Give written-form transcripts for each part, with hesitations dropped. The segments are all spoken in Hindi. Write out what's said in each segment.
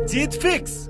जीत फिक्स।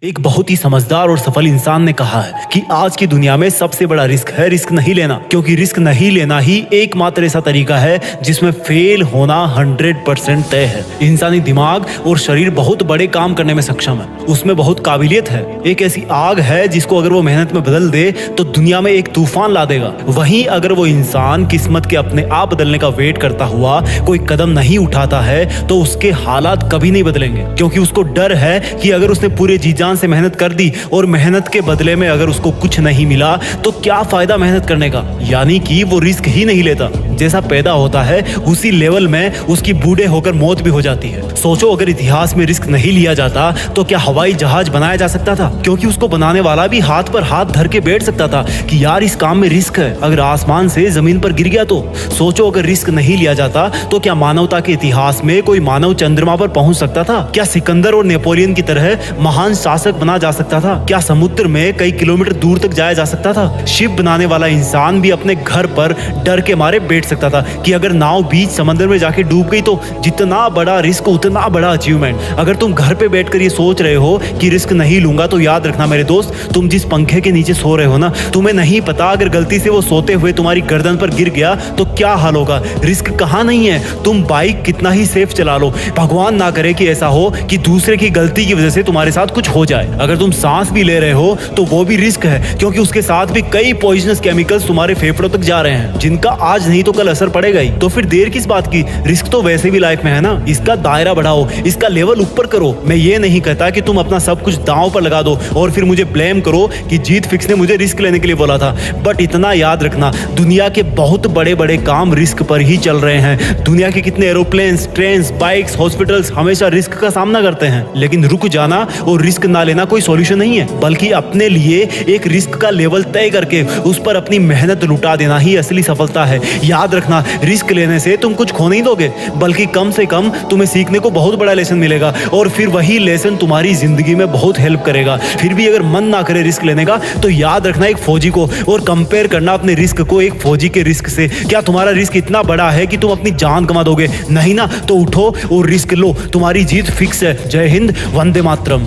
एक बहुत ही समझदार और सफल इंसान ने कहा है कि आज की दुनिया में सबसे बड़ा रिस्क है रिस्क नहीं लेना, क्योंकि रिस्क नहीं लेना ही एकमात्र ऐसा तरीका है जिसमें फेल होना 100% तय है। इंसानी दिमाग और शरीर बहुत बड़े काम करने में सक्षम है, उसमें बहुत काबिलियत है। एक ऐसी आग है जिसको अगर वो मेहनत में बदल दे तो दुनिया में एक तूफान ला देगा। वहीं अगर वो इंसान किस्मत के अपने आप बदलने का वेट करता हुआ कोई कदम नहीं उठाता है तो उसके हालात कभी नहीं बदलेंगे, क्योंकि उसको डर है कि अगर उसने पूरे जी से मेहनत कर दी और मेहनत के बदले में अगर उसको कुछ नहीं मिला तो क्या फायदा मेहनत करने का। यानी कि वो रिस्क ही नहीं लेता। जैसा पैदा होता है उसी लेवल में उसकी बूढ़े होकर मौत भी हो जाती है। सोचो, अगर इतिहास में रिस्क नहीं लिया जाता तो क्या हवाई जहाज बनाया जा सकता था? क्योंकि उसको बनाने वाला भी हाथ पर हाथ धर के बैठ सकता था कि यार इस काम में रिस्क है, अगर आसमान से जमीन पर गिर गया तो। सोचो, अगर रिस्क नहीं लिया जाता तो क्या मानवता के इतिहास में कोई मानव चंद्रमा पर पहुंच सकता था? क्या सिकंदर और नेपोलियन की तरह महान शासक बना जा सकता था? क्या समुद्र में कई किलोमीटर दूर तक जाया जा सकता था? शिप बनाने वाला इंसान भी अपने घर पर डर के मारे बैठ सकता था कि अगर नाव बीच समंदर में जाके डूब गई तो जितना बड़ा रिस्क उतना बड़ा अचीवमेंट। अगर तुम घर पे बैठकर ये सोच रहे हो कि रिस्क नहीं लूंगा तो याद रखना मेरे दोस्त, तुम जिस पंखे के नीचे सो रहे हो ना, तुम्हें नहीं पता अगर गलती से वो सोते हुए तुम्हारी गर्दन पर गिर गया तो क्या हाल होगा। रिस्क कहाँ नहीं है, तुम बाइक कितना ही सेफ चला लो, भगवान ना करे कि ऐसा हो कि दूसरे की गलती की वजह से तुम्हारे साथ कुछ हो जाए। अगर तुम सांस भी ले रहे हो तो वो भी रिस्क है, क्योंकि उसके साथ भी कई पॉइजनस केमिकल्स तुम्हारे फेफड़ों तक जा रहे हैं जिनका आज नहीं तो कल असर पड़ेगा ही। तो फिर देर किस बात की, रिस्क तो वैसे भी लाइफ में है ना, इसका दायरा बढ़ाओ, इसका लेवल ऊपर करो। मैं ये नहीं कहता कि तुम अपना सब कुछ दांव पर लगा दो और फिर मुझे ब्लेम करो कि जीत फिक्स ने मुझे रिस्क लेने के लिए बोला था। बट इतना याद रखना, दुनिया के बहुत बड़े बड़े काम रिस्क पर ही चल रहे हैं। दुनिया के कितने एरोप्लेन्स, ट्रेन, बाइक्स, हॉस्पिटल्स हमेशा रिस्क का सामना करते हैं। लेकिन रुक जाना और रिस्क ना लेना कोई सॉल्यूशन नहीं है, बल्कि अपने लिए एक रिस्क का लेवल तय करके उस पर अपनी मेहनत लुटा देना ही असली सफलता है। याद रखना, रिस्क लेने से तुम कुछ खो नहीं दोगे, बल्कि कम से कम तुम्हें सीखने को बहुत बड़ा लेसन मिलेगा और फिर वही लेसन तुम्हारी जिंदगी में बहुत हेल्प करेगा। फिर भी अगर मन ना करे रिस्क लेने का तो याद रखना एक फौजी को और कंपेयर करना अपने रिस्क को एक फौजी के रिस्क से। क्या तुम्हारा रिस्क इतना बड़ा है कि तुम अपनी जान गंवा दोगे? नहीं ना, तो उठो और रिस्क लो, तुम्हारी जीत फिक्स है। जय हिंद, वंदे मातरम।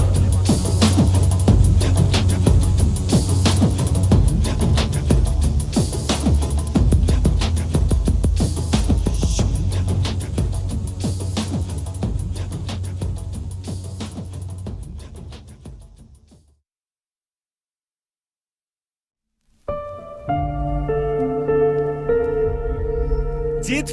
जीत